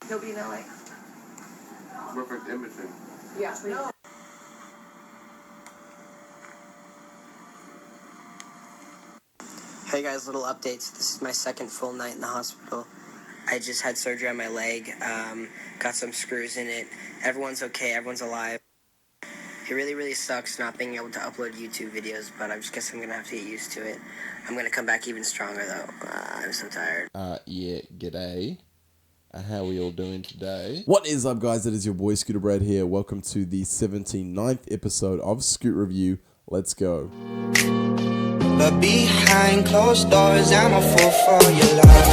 Nobody in LA. Reference imaging. Yeah. No. Hey guys, little updates. This is my second full night in the hospital. I just had surgery on my leg, got some screws in it. Everyone's okay, everyone's alive. It really sucks not being able to upload YouTube videos, but I just guess I'm gonna have to get used to it. I'm gonna come back even stronger though. I'm so tired. Yeah, g'day. How are we all doing today? What is up, guys? It is your boy Scooter Brad here. Welcome to the 79th episode of Scoot Review. Let's go. But behind closed doors, I'm a fool for your love.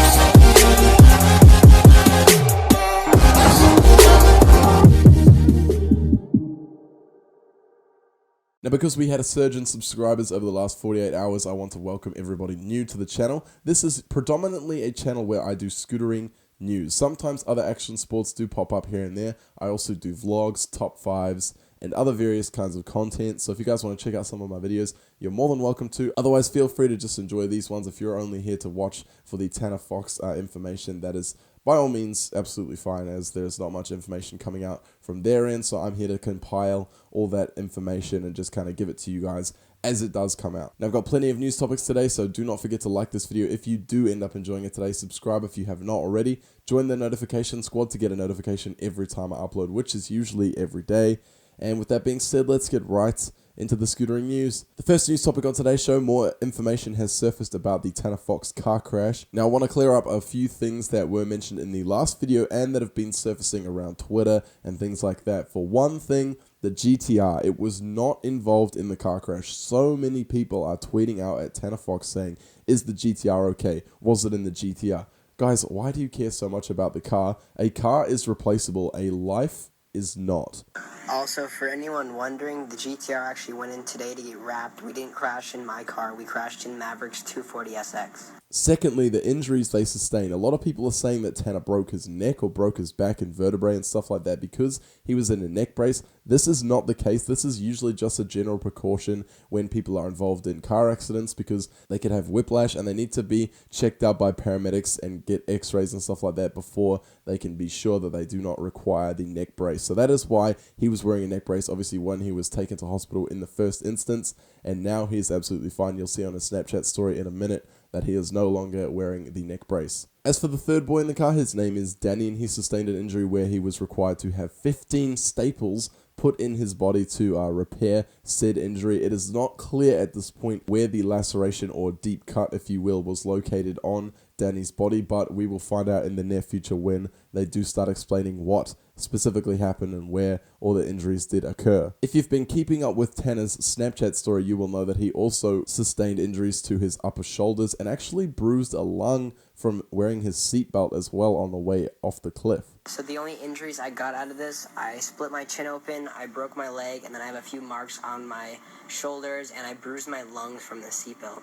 Now, because we had a surge in subscribers over the last 48 hours, I want to welcome everybody new to the channel. This is predominantly a channel where I do scootering news. Sometimes other action sports do pop up here and there. I also do vlogs, top fives, and other various kinds of content. So if you guys want to check out some of my videos, you're more than welcome to. Otherwise, feel free to just enjoy these ones. If you're only here to watch for the Tanner Fox information, that is by all means absolutely fine, as there's not much information coming out from their end. So I'm here to compile all that information and just kind of give it to you guys as it does come out. Now, I've got plenty of news topics today, so do not forget to like this video if you do end up enjoying it today. Subscribe if you have not already. Join the notification squad to get a notification every time I upload, which is usually every day. And with that being said, let's get right into the scootering news. The first news topic on today's show, more information has surfaced about the Tanner Fox car crash. Now, I want to clear up a few things that were mentioned in the last video and that have been surfacing around Twitter and things like that. For one thing, the GTR, it was not involved in the car crash. So many people are tweeting out at Tanner Fox saying, is the GTR okay? Was it in the GTR? Guys, why do you care so much about the car? A car is replaceable. A life is not. Also, for anyone wondering, the GTR actually went in today to get wrapped. We didn't crash in my car, we crashed in Maverick's 240SX. Secondly, the injuries they sustain. A lot of people are saying that Tanner broke his neck or broke his back and vertebrae and stuff like that because he was in a neck brace. This is not the case. This is usually just a general precaution when people are involved in car accidents because they could have whiplash and they need to be checked out by paramedics and get x-rays and stuff like that before they can be sure that they do not require the neck brace. So that is why he was wearing a neck brace, obviously, when he was taken to hospital in the first instance, and now he's absolutely fine. You'll see on his Snapchat story in a minute that he is no longer wearing the neck brace. As for the third boy in the car, his name is Danny, and he sustained an injury where he was required to have 15 staples put in his body to repair said injury. It is not clear at this point where the laceration or deep cut, if you will, was located on Danny's body, but we will find out in the near future when they do start explaining what specifically happened and where all the injuries did occur. If you've been keeping up with Tanner's Snapchat story, you will know that he also sustained injuries to his upper shoulders and actually bruised a lung from wearing his seatbelt as well on the way off the cliff. So the only injuries I got out of this, I split my chin open, I broke my leg, and then I have a few marks on my shoulders, and I bruised my lungs from the seatbelt.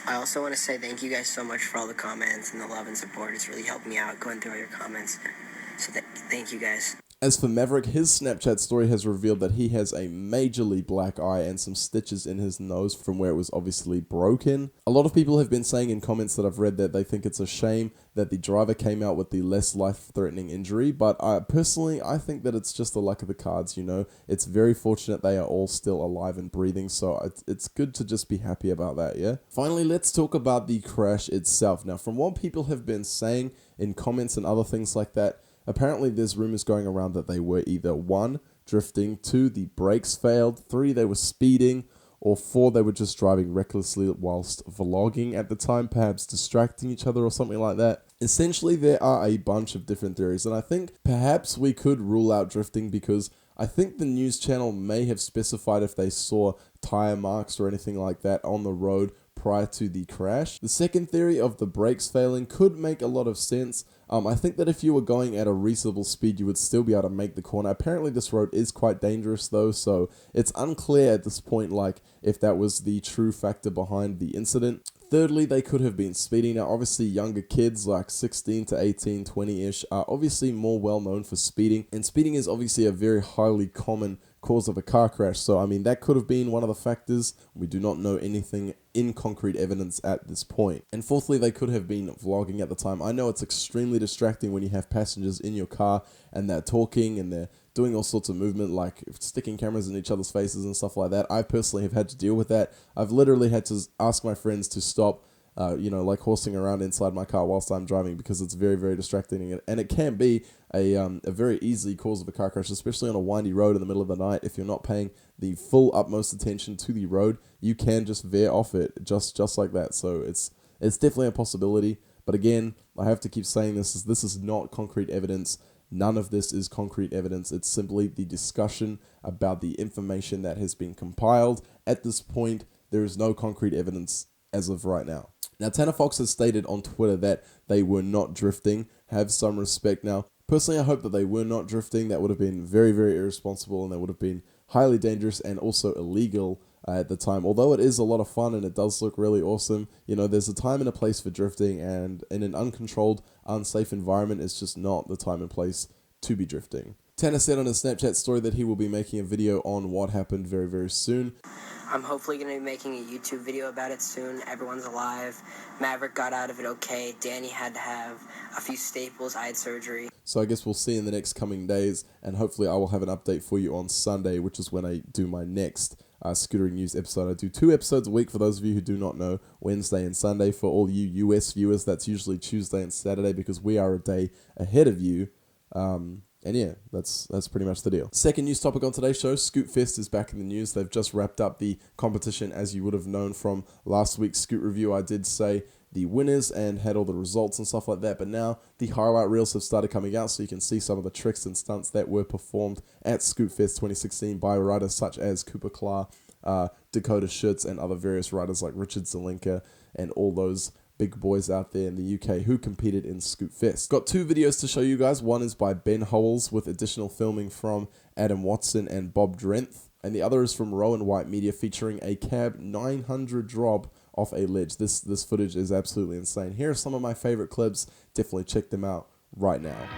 I also want to say thank you guys so much for all the comments and the love and support. It's really helped me out going through all your comments. So thank you guys. As for Maverick, his Snapchat story has revealed that he has a majorly black eye and some stitches in his nose from where it was obviously broken. A lot of people have been saying in comments that I've read that they think it's a shame that the driver came out with the less life-threatening injury, but personally, I think that it's just the luck of the cards, you know. It's very fortunate they are all still alive and breathing, so it's good to just be happy about that, yeah? Finally, let's talk about the crash itself. Now, from what people have been saying in comments and other things like that, apparently there's rumors going around that they were either 1, drifting, 2, the brakes failed, 3, they were speeding, or 4, they were just driving recklessly whilst vlogging at the time, perhaps distracting each other or something like that. Essentially, there are a bunch of different theories, and I think perhaps we could rule out drifting because I think the news channel may have specified if they saw tire marks or anything like that on the road prior to the crash. The second theory of the brakes failing could make a lot of sense. I think that if you were going at a reasonable speed, you would still be able to make the corner. Apparently, this road is quite dangerous though, so it's unclear at this point, like, if that was the true factor behind the incident. Thirdly, they could have been speeding. Now, obviously, younger kids like 16 to 18, 20-ish are obviously more well known for speeding, and speeding is obviously a very highly common cause of a car crash. So, I mean, that could have been one of the factors. We do not know anything in concrete evidence at this point. And fourthly, they could have been vlogging at the time. I know it's extremely distracting when you have passengers in your car and they're talking and they're doing all sorts of movement, like sticking cameras in each other's faces and stuff like that. I personally have had to deal with that. I've literally had to ask my friends to stop, like horsing around inside my car whilst I'm driving, because it's very, very distracting, and it can be a very easy cause of a car crash, especially on a windy road in the middle of the night. If you're not paying the full utmost attention to the road, you can just veer off it just like that. So it's definitely a possibility. But again, I have to keep saying this is not concrete evidence. None of this is concrete evidence. It's simply the discussion about the information that has been compiled. At this point, there is no concrete evidence as of right now. Now, Tanner Fox has stated on Twitter that they were not drifting. Have some respect. Now, personally, I hope that they were not drifting. That would have been very, very irresponsible, and that would have been highly dangerous and also illegal at the time. Although it is a lot of fun and it does look really awesome, there's a time and a place for drifting, and in an uncontrolled, unsafe environment, it's just not the time and place to be drifting. Tanner said on his Snapchat story that he will be making a video on what happened very, very soon. I'm hopefully going to be making a YouTube video about it soon. Everyone's alive. Maverick got out of it okay. Danny had to have a few staples. I had surgery. So I guess we'll see in the next coming days, and hopefully I will have an update for you on Sunday, which is when I do my next Scootering News episode. I do 2 episodes a week for those of you who do not know, Wednesday and Sunday. For all you US viewers, that's usually Tuesday and Saturday, because we are a day ahead of you. And yeah, that's pretty much the deal. Second news topic on today's show, ScootFest is back in the news. They've just wrapped up the competition. As you would have known from last week's Scoot review, I did say the winners and had all the results and stuff like that. But now the highlight reels have started coming out, so you can see some of the tricks and stunts that were performed at ScootFest 2016 by riders such as Cooper Clark, Dakota Schutz, and other various riders like Richard Zelenka and all those big boys out there in the UK who competed in ScootFest. Got 2 videos to show you guys. One is by Ben Howells with additional filming from Adam Watson and Bob Drenth, and the other is from Rowan White Media featuring a cab 900 drop off a ledge. This footage is absolutely insane. Here are some of my favorite clips. Definitely check them out right now.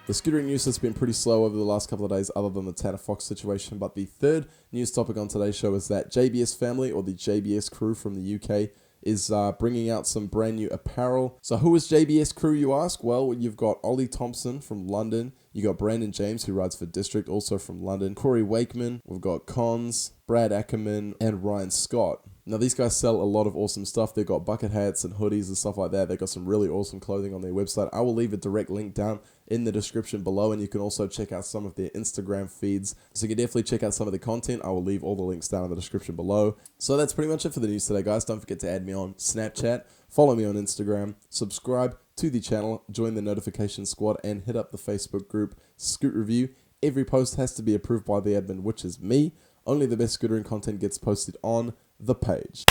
The scootering news has been pretty slow over the last couple of days, other than the Tanner Fox situation, but the third news topic on today's show is that JBS family, or the JBS crew from the UK, is bringing out some brand new apparel. So who is JBS crew, you ask? Well, you've got Ollie Thompson from London, you got Brandon James, who rides for District, also from London, Corey Wakeman, we've got Cons, Brad Ackerman, and Ryan Scott. Now, these guys sell a lot of awesome stuff. They've got bucket hats and hoodies and stuff like that. They've got some really awesome clothing on their website. I will leave a direct link down in the description below, and you can also check out some of their Instagram feeds. So you can definitely check out some of the content. I will leave all the links down in the description below. So that's pretty much it for the news today, guys. Don't forget to add me on Snapchat, follow me on Instagram, subscribe to the channel, join the notification squad, and hit up the Facebook group Scoot Review. Every post has to be approved by the admin, which is me. Only the best scootering content gets posted on the page.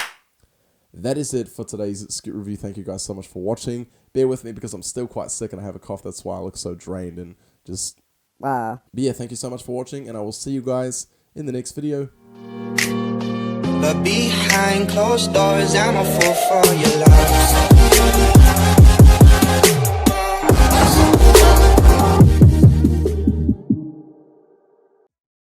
That is it for today's Scoot Review. Thank you guys so much for watching. Bear with me because I'm still quite sick and I have a cough. That's why I look so drained and just... But yeah, thank you so much for watching, and I will see you guys in the next video. But behind closed doors, I'm a fool for your love.